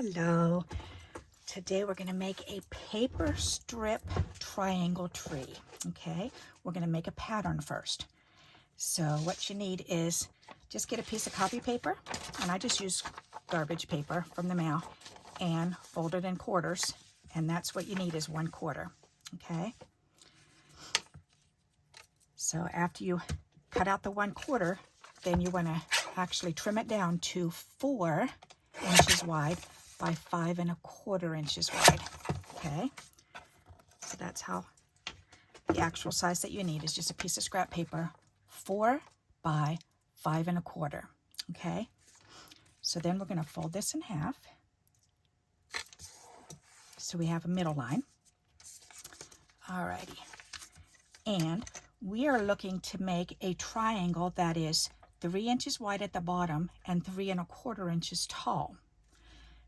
Hello. Today we're going to make a paper strip triangle tree. Okay, we're going to make a pattern first. So what you need is just get a piece of copy paper, and I just use garbage paper from the mail, and fold it in quarters, and that's what you need is 1/4. Okay, so after you cut out the 1/4, then you want to actually trim it down to 4 inches wide by 5 1/4 inches wide. Okay, so that's how the actual size that you need is just a piece of scrap paper, 4 by 5 1/4. Okay, so then we're going to fold this in half so we have a middle line. Alrighty, and we are looking to make a triangle that is 3 inches wide at the bottom and 3 1/4 inches tall.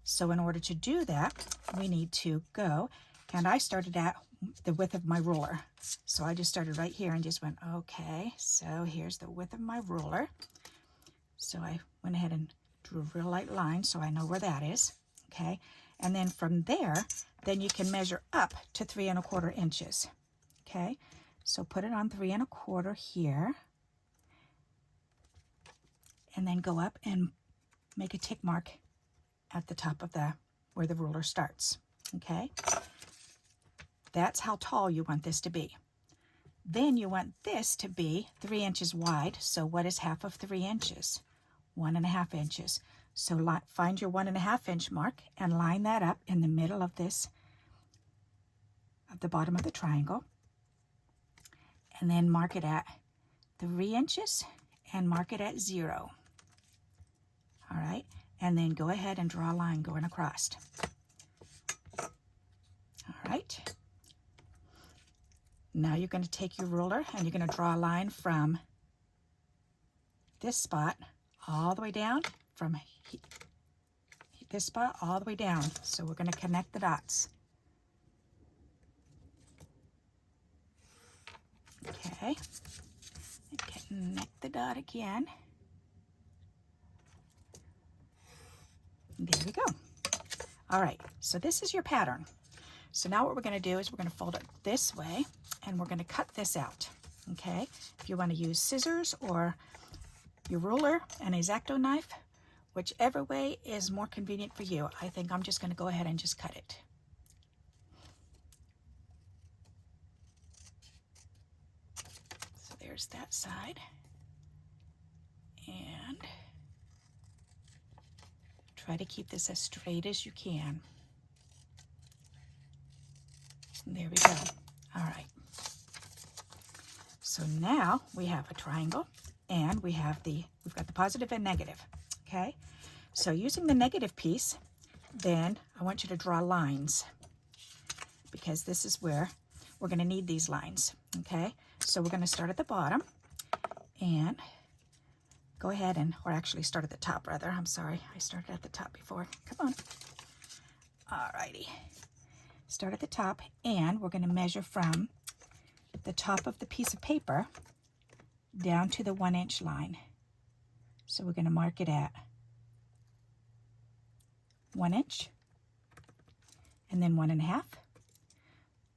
So in order to do that, we need to go, and I started at the width of my ruler. So I just started right here and just went, okay, so here's the width of my ruler. So I went ahead and drew a real light line so I know where that is. Okay, and then from there, then you can measure up to 3 1/4 inches. Okay, so put it on 3 1/4 here, and then go up and make a tick mark at the top of where the ruler starts. Okay, that's how tall you want this to be. Then you want this to be 3 inches wide. So what is half of 3 inches? 1 1/2 inches. So find your 1 1/2 inch mark and line that up in the middle of this, at the bottom of the triangle, and then mark it at 3 inches and mark it at 0. All right, and then go ahead and draw a line going across. All right, now you're going to take your ruler and you're going to draw a line from this spot all the way down, from this spot all the way down. So we're going to connect the dots. Okay, connect the dot again. There we go. All right, so this is your pattern. So now what we're going to do is we're going to fold it this way, and we're going to cut this out. Okay, if you want to use scissors or your ruler and a X-Acto knife, whichever way is more convenient for you. I think I'm just going to go ahead and just cut it. So there's that side. And try to keep this as straight as you can. There we go. All right. So now we have a triangle, and we've got the positive and negative. Okay. So using the negative piece, then I want you to draw lines, because this is where we're going to need these lines. Okay. So we're going to start at the bottom and go ahead and, or actually start at the top rather. I'm sorry, I started at the top before. Come on. Alrighty. Start at the top, and we're going to measure from the top of the piece of paper down to the 1 inch line. So we're going to mark it at 1 inch, and then 1 1/2,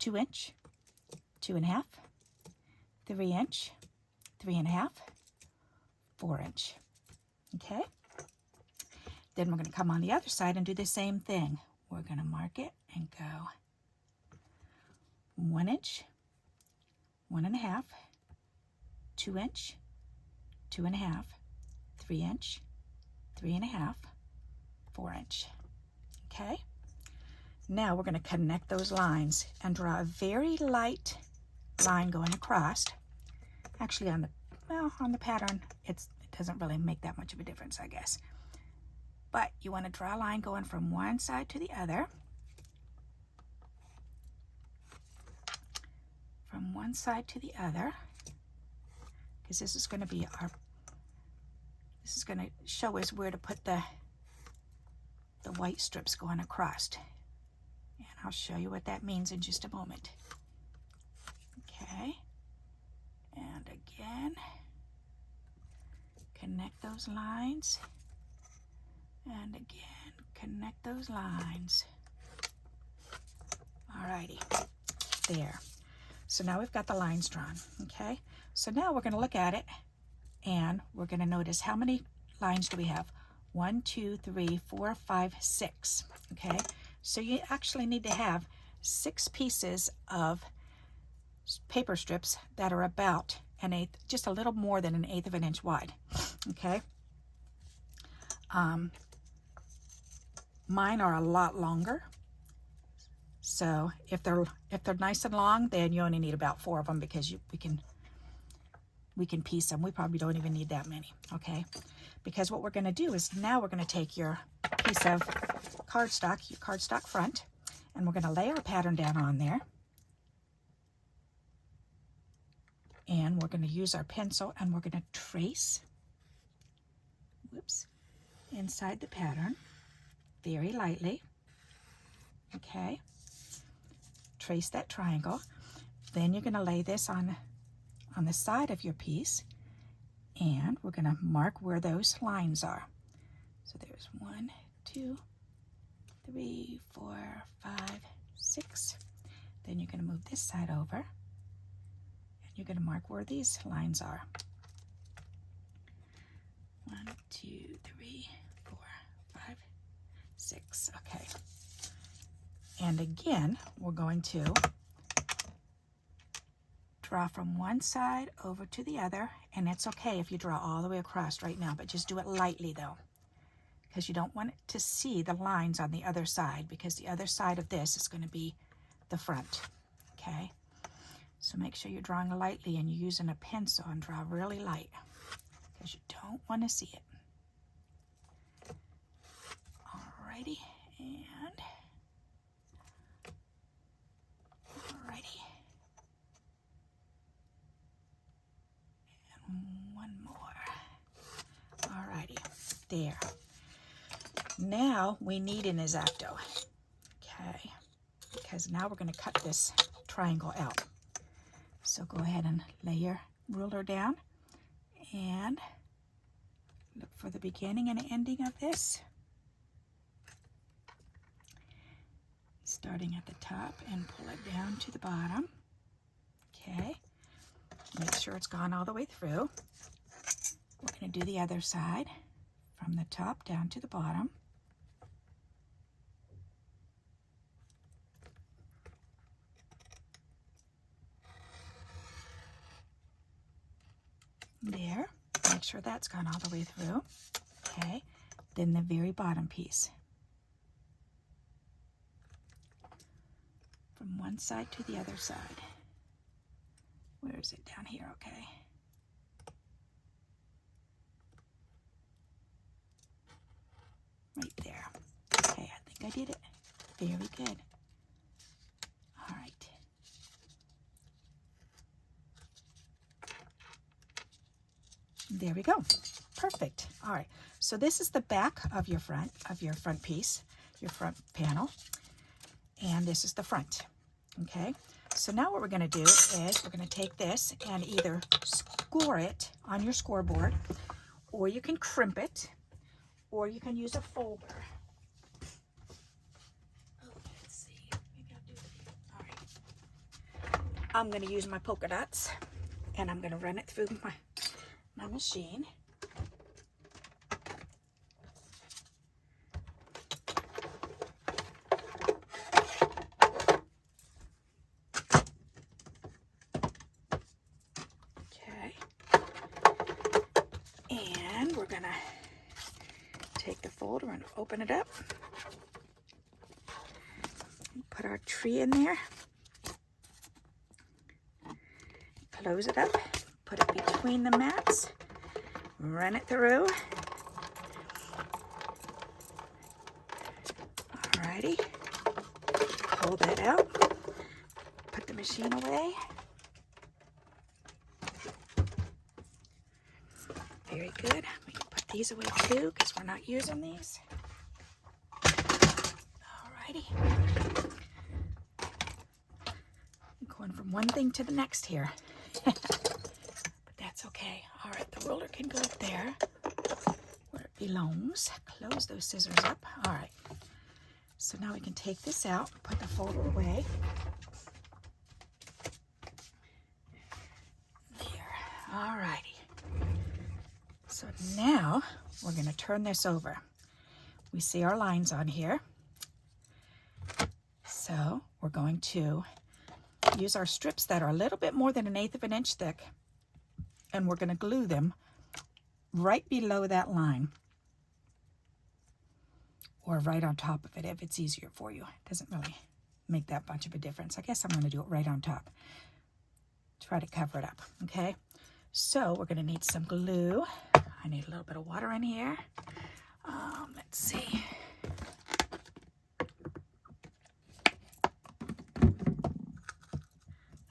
2 inch, 2 1/2, 3 inch, 3 1/2, 4 inch. Okay, then we're going to come on the other side and do the same thing. We're going to mark it and go 1 inch, 1 1/2, 2 inch, 2 1/2, 3 inch, 3 1/2, 4 inch. Okay, now we're going to connect those lines and draw a very light line going across. Actually, on the pattern, it doesn't really make that much of a difference, I guess. But you want to draw a line going from one side to the other. From one side to the other, because this is going to be this is going to show us where to put the white strips going across. And I'll show you what that means in just a moment. Okay, and again, connect those lines And again, connect those lines. Alrighty, there. So now we've got the lines drawn, okay? So now we're gonna look at it and we're gonna notice how many lines do we have? 1, 2, 3, 4, 5, 6, okay? So you actually need to have 6 pieces of paper strips that are about 1/8, just a little more than 1/8 of an inch wide, okay? Mine are a lot longer. So if they're nice and long, then you only need about 4 of them because we can piece them. We probably don't even need that many, okay? Because what we're going to do is now we're going to take your piece of cardstock, your cardstock front, and we're going to lay our pattern down on there. And we're going to use our pencil and we're going to trace, whoops, inside the pattern very lightly, okay? Trace that triangle. Then you're going to lay this on the side of your piece and we're going to mark where those lines are. So there's 1, 2, 3, 4, 5, 6. Then you're going to move this side over and you're going to mark where these lines are. 1, 2, 3, 4, 5, 6. Okay. And again, we're going to draw from one side over to the other, and it's okay if you draw all the way across right now, but just do it lightly though, because you don't want to see the lines on the other side, because the other side of this is going to be the front, okay? So make sure you're drawing lightly and you're using a pencil and draw really light, because you don't want to see it. Alrighty, and alrighty. One more. Alrighty, there. Now we need an X-Acto, okay? Because now we're going to cut this triangle out. So go ahead and lay your ruler down and look for the beginning and ending of this. Starting at the top and pull it down to the bottom, okay? Make sure it's gone all the way through. We're going to do the other side from the top down to the bottom. There. Make sure that's gone all the way through. Okay. Then the very bottom piece. From one side to the other side. Where is it? Down here, okay. Right there. Okay, I think I did it. Very good. All right. There we go. Perfect. All right. So this is the back of your front piece, your front panel, and this is the front. Okay. So now what we're going to do is we're going to take this and either score it on your scoreboard, or you can crimp it, or you can use a folder. Oh, let's see. Maybe I'll do it. All right. I'm going to use my polka dots, and I'm going to run it through my machine. Okay. And we're gonna take the folder and open it up. Put our tree in there. Close it up. Put it between the mats, run it through. Alrighty, pull that out, put the machine away. Very good. We can put these away too because we're not using these. Alrighty. I'm going from one thing to the next here. Okay. All right, the ruler can go up there where it belongs. Close those scissors up. All right. So now we can take this out, put the folder away. There. All righty. So now we're going to turn this over. We see our lines on here. So we're going to use our strips that are a little bit more than 1/8 of an inch thick, and we're going to glue them right below that line, or right on top of it if it's easier for you. It doesn't really make that much of a difference. I guess I'm going to do it right on top. Try to cover it up, okay? So we're going to need some glue. I need a little bit of water in here. Let's see.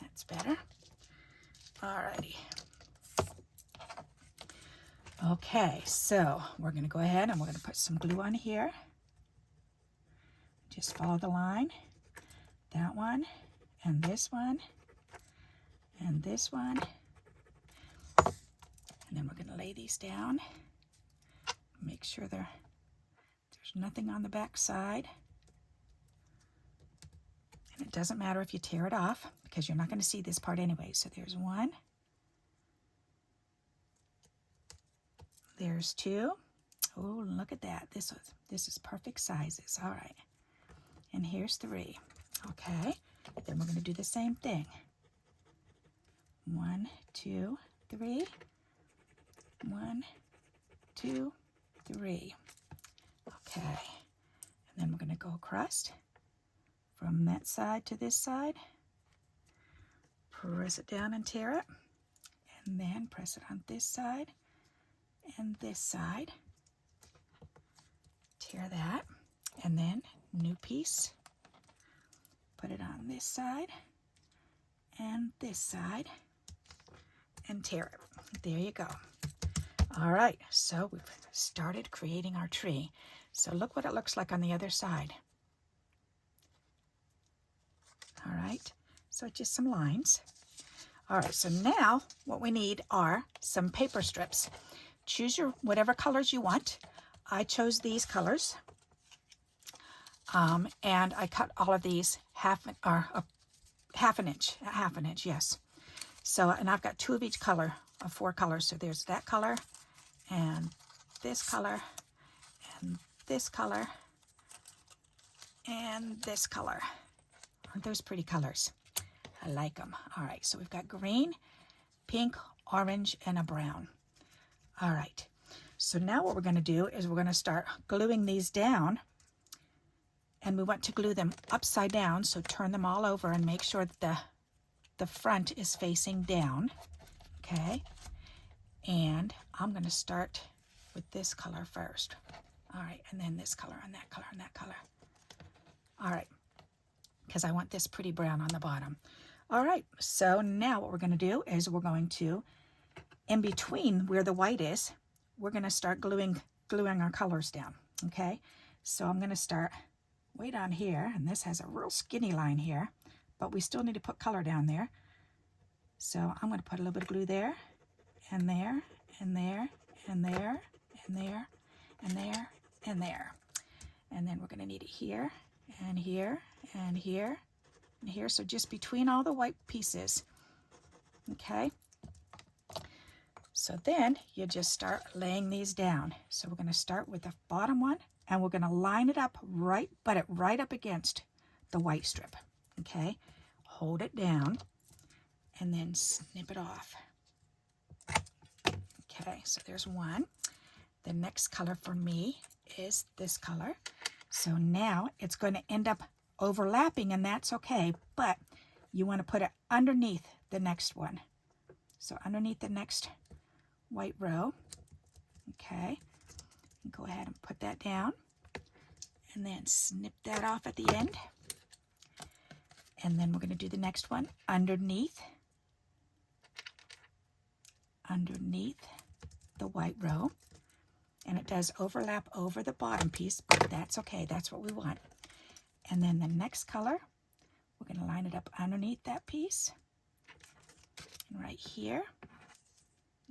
That's better. Alrighty. Okay, so we're going to go ahead and we're going to put some glue on here. Just follow the line. That one, and this one, and this one. And then we're going to lay these down. Make sure there's nothing on the back side. And it doesn't matter if you tear it off, because you're not going to see this part anyway. So there's one. There's two. Oh, look at that. This is perfect sizes. All right. And here's three. Okay. Then we're going to do the same thing. 1, 2, 3. 1, 2, 3. Okay. And then we're going to go across from that side to this side. Press it down and tear it. And then press it on this side and this side. Tear that. And then new piece. Put it on this side and this side and tear it. There you go. All right, so we've started creating our tree. So look what it looks like on the other side. All right, so just some lines. All right, so now what we need are some paper strips. Choose your whatever colors you want. I chose these colors. And I cut all of these half an inch, yes. So, and I've got 2 of each color, of 4 colors. So there's that color, and this color, and this color, and this color. Aren't those pretty colors? I like them. All right, so we've got green, pink, orange, and a brown. All right, so now what we're going to do is we're going to start gluing these down. And we want to glue them upside down, so turn them all over and make sure that the front is facing down. Okay, and I'm going to start with this color first. All right, and then this color, and that color, and that color. All right, because I want this pretty brown on the bottom. All right, so now what we're going to do is we're going to, in between where the white is, we're going to start gluing our colors down. Okay, so I'm going to start way down here, and this has a real skinny line here, but we still need to put color down there. So I'm going to put a little bit of glue there, and there, and there, and there, and there, and there, and there. And then we're going to need it here, and here, and here, and here. So just between all the white pieces. Okay. So then you just start laying these down. So we're going to start with the bottom one, and we're going to line it up right up against the white strip. Okay, hold it down and then snip it off. Okay, so there's one. The next color for me is this color. So now it's going to end up overlapping, and that's okay, but you want to put it underneath the next one. So underneath the next white row. Okay, go ahead and put that down, and then snip that off at the end. And then we're going to do the next one underneath the white row. And it does overlap over the bottom piece, but that's okay. That's what we want. And then the next color, we're going to line it up underneath that piece. And right here,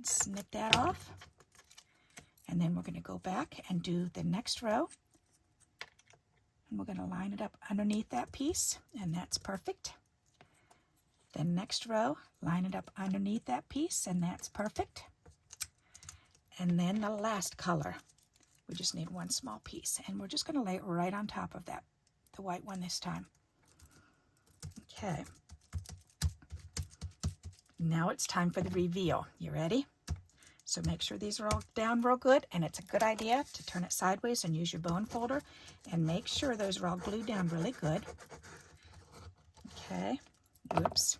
snip that off. And then we're going to go back and do the next row. And we're going to line it up underneath that piece, and that's perfect. Then next row, line it up underneath that piece, and that's perfect. And then the last color, we just need one small piece, and we're just going to lay it right on top of that, the white one this time. Okay. Now it's time for the reveal. You ready? So make sure these are all down real good, and it's a good idea to turn it sideways and use your bone folder, and make sure those are all glued down really good. Okay. Oops.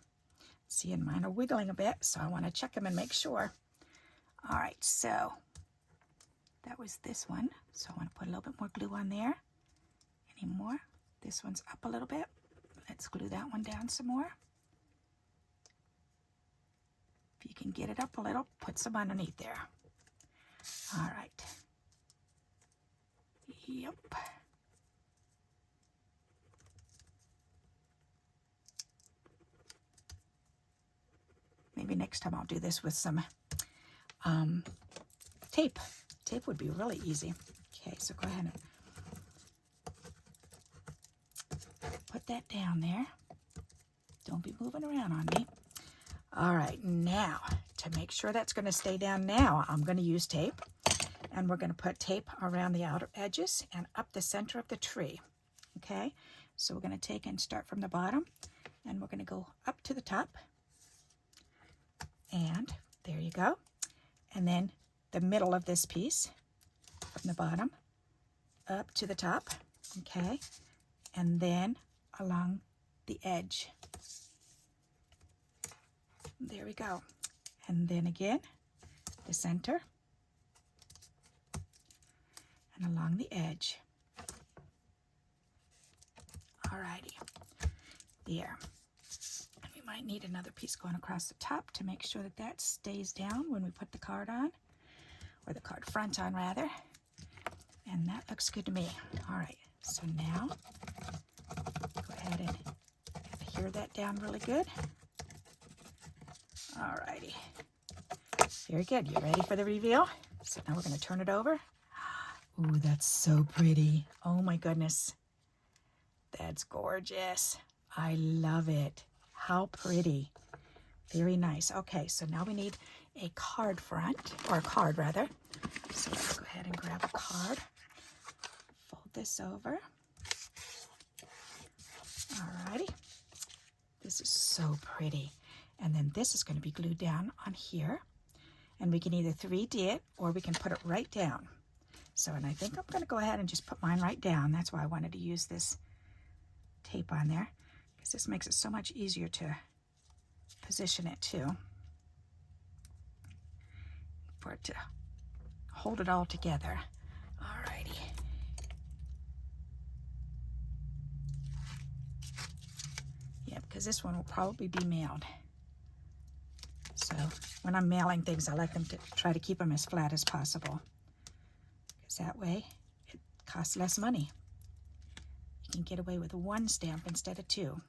See, and mine are wiggling a bit, so I want to check them and make sure. All right, so that was this one. So I want to put a little bit more glue on there. Any more? This one's up a little bit. Let's glue that one down some more. If you can get it up a little, put some underneath there. All right. Yep. Maybe next time I'll do this with some tape. Tape would be really easy. Okay, so go ahead and put that down there. Don't be moving around on me. All right, now to make sure that's going to stay down now, I'm going to use tape, and we're going to put tape around the outer edges and up the center of the tree. Okay, so we're going to take and start from the bottom, and we're going to go up to the top, and there you go. And then the middle of this piece from the bottom up to the top, okay, and then along the edge. There we go. And then again, the center and along the edge. Alrighty, there. And we might need another piece going across the top to make sure that that stays down when we put the card on, or the card front on rather. And that looks good to me. All right, so now go ahead and adhere that down really good. Alrighty, very good. You ready for the reveal? So now we're going to turn it over. Ooh, that's so pretty. Oh my goodness. That's gorgeous. I love it. How pretty. Very nice. Okay, so now we need a card front, or a card rather. So let's go ahead and grab a card. Fold this over. Alrighty. This is so pretty. And then this is going to be glued down on here. And we can either 3D it, or we can put it right down. So, and I think I'm going to go ahead and just put mine right down. That's why I wanted to use this tape on there, because this makes it so much easier to position it too, for it to hold it all together. Alrighty. Yeah, because this one will probably be mailed. So when I'm mailing things, I like them to try to keep them as flat as possible, because that way it costs less money. You can get away with one stamp instead of two.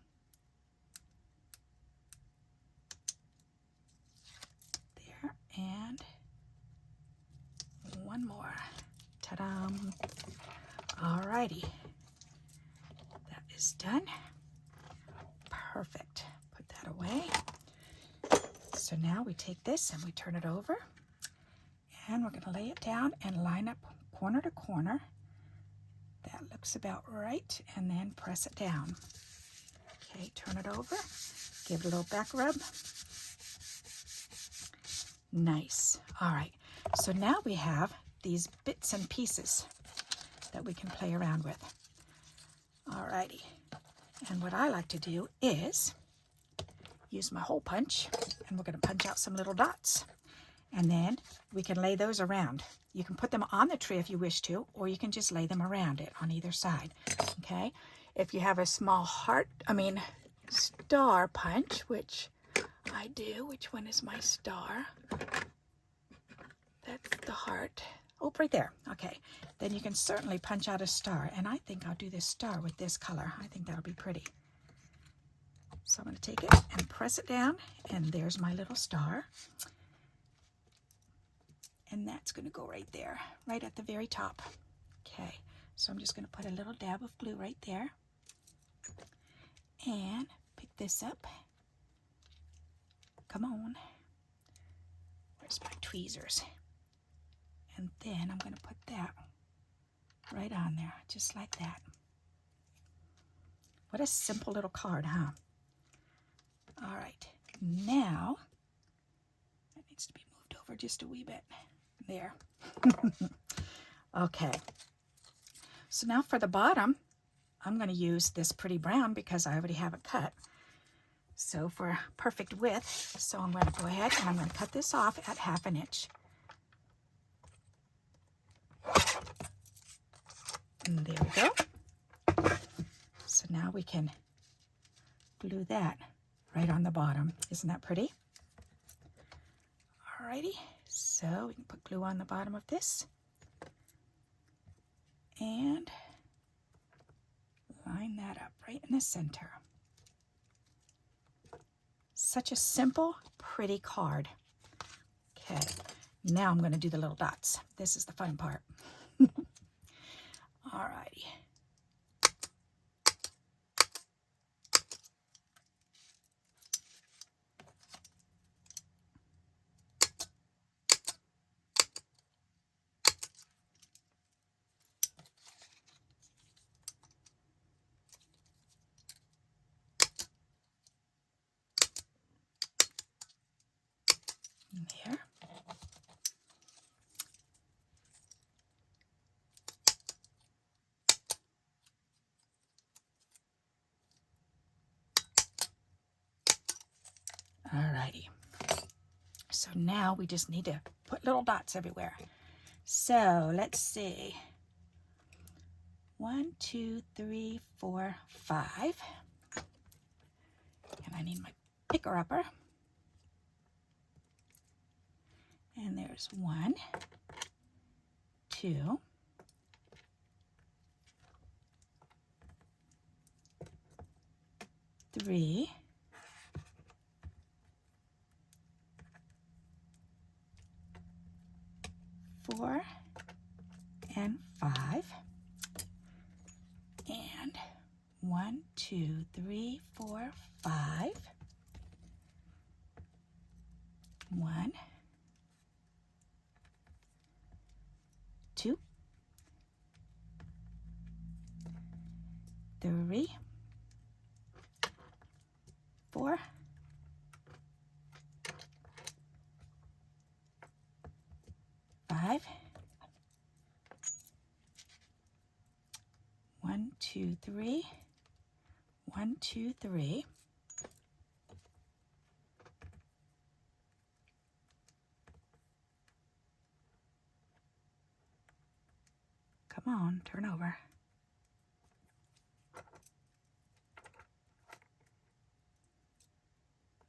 There, and one more. Ta-da! Alrighty, that is done. Perfect. Put that away. So now we take this and we turn it over, and we're going to lay it down and line up corner to corner. That looks about right, and then press it down. Okay, turn it over, give it a little back rub. Nice. All right, so now we have these bits and pieces that we can play around with. All righty, and what I like to do is use my hole punch, and we're going to punch out some little dots, and then we can lay those around. You can put them on the tree if you wish to, or you can just lay them around it on either side. Okay, if you have a small star punch, which I do. Which one is my star? That's the heart. Oh, right there. Okay, then you can certainly punch out a star, and I think I'll do this star with this color. I think that'll be pretty. So I'm going to take it and press it down, and there's my little star. And that's going to go right there, right at the very top. Okay, so I'm just going to put a little dab of glue right there. And pick this up. Come on. Where's my tweezers? And then I'm going to put that right on there, just like that. What a simple little card, huh? All right, now that needs to be moved over just a wee bit. There. Okay, so now for the bottom, I'm going to use this pretty brown because I already have it cut. So for perfect width, so I'm going to go ahead and I'm going to cut this off at 1/2 inch. And there we go. So now we can glue that right on the bottom. Isn't that pretty? Alrighty, so we can put glue on the bottom of this. And line that up right in the center. Such a simple, pretty card. Okay, now I'm going to do the little dots. This is the fun part. Alrighty. There. Alrighty. So now we just need to put little dots everywhere. So let's see. 1, 2, 3, 4, 5. And I need my picker upper. And there's 1, 2, 3, 4, and 5. And 1, 2, 3, 4, 5. 1, 2, 3, 4, 5. 1, 2, 3. 1, 2, 3. Come on, turn over.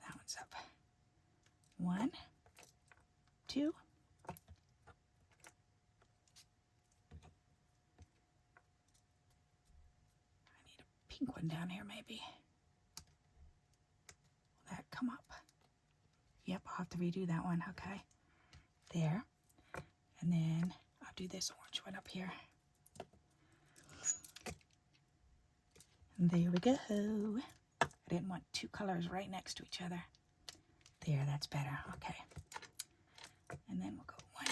That one's up. 1, 2. I need a pink one down here, maybe. Will that come up? Yep, I'll have to redo that one, okay. There. And then I'll do this orange one up here. And there we go. I didn't want two colors right next to each other. There, that's better. Okay. And then we'll go 1.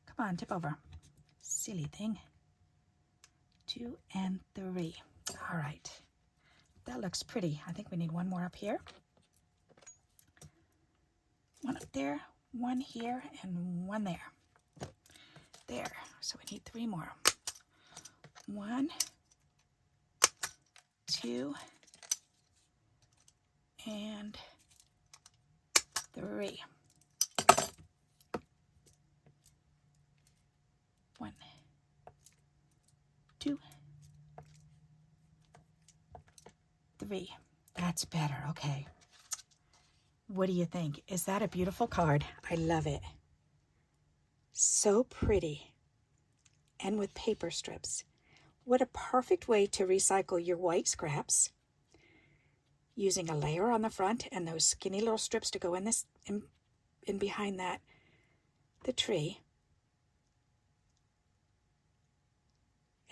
Come on, tip over. Silly thing. 2 and 3. All right. That looks pretty. I think we need one more up here. One up there, one here, and one there. There. So we need 3 more. 1, 2, and 3. 1, 2, 3. That's better. Okay. What do you think? Is that a beautiful card? I love it. So pretty. And with paper strips. What a perfect way to recycle your white scraps. using a layer on the front and those skinny little strips to go in this in behind that the tree.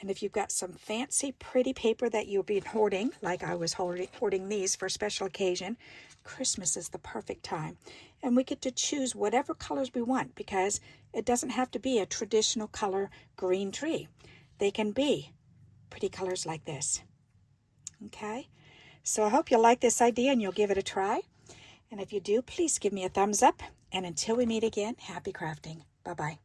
And if you've got some fancy pretty paper that you'll be hoarding, like I was hoarding these for a special occasion, Christmas is the perfect time. And we get to choose whatever colors we want, because it doesn't have to be a traditional color green tree. They can be pretty colors like this. Okay? So I hope you like this idea and you'll give it a try. And if you do, please give me a thumbs up. And until we meet again, happy crafting. Bye-bye.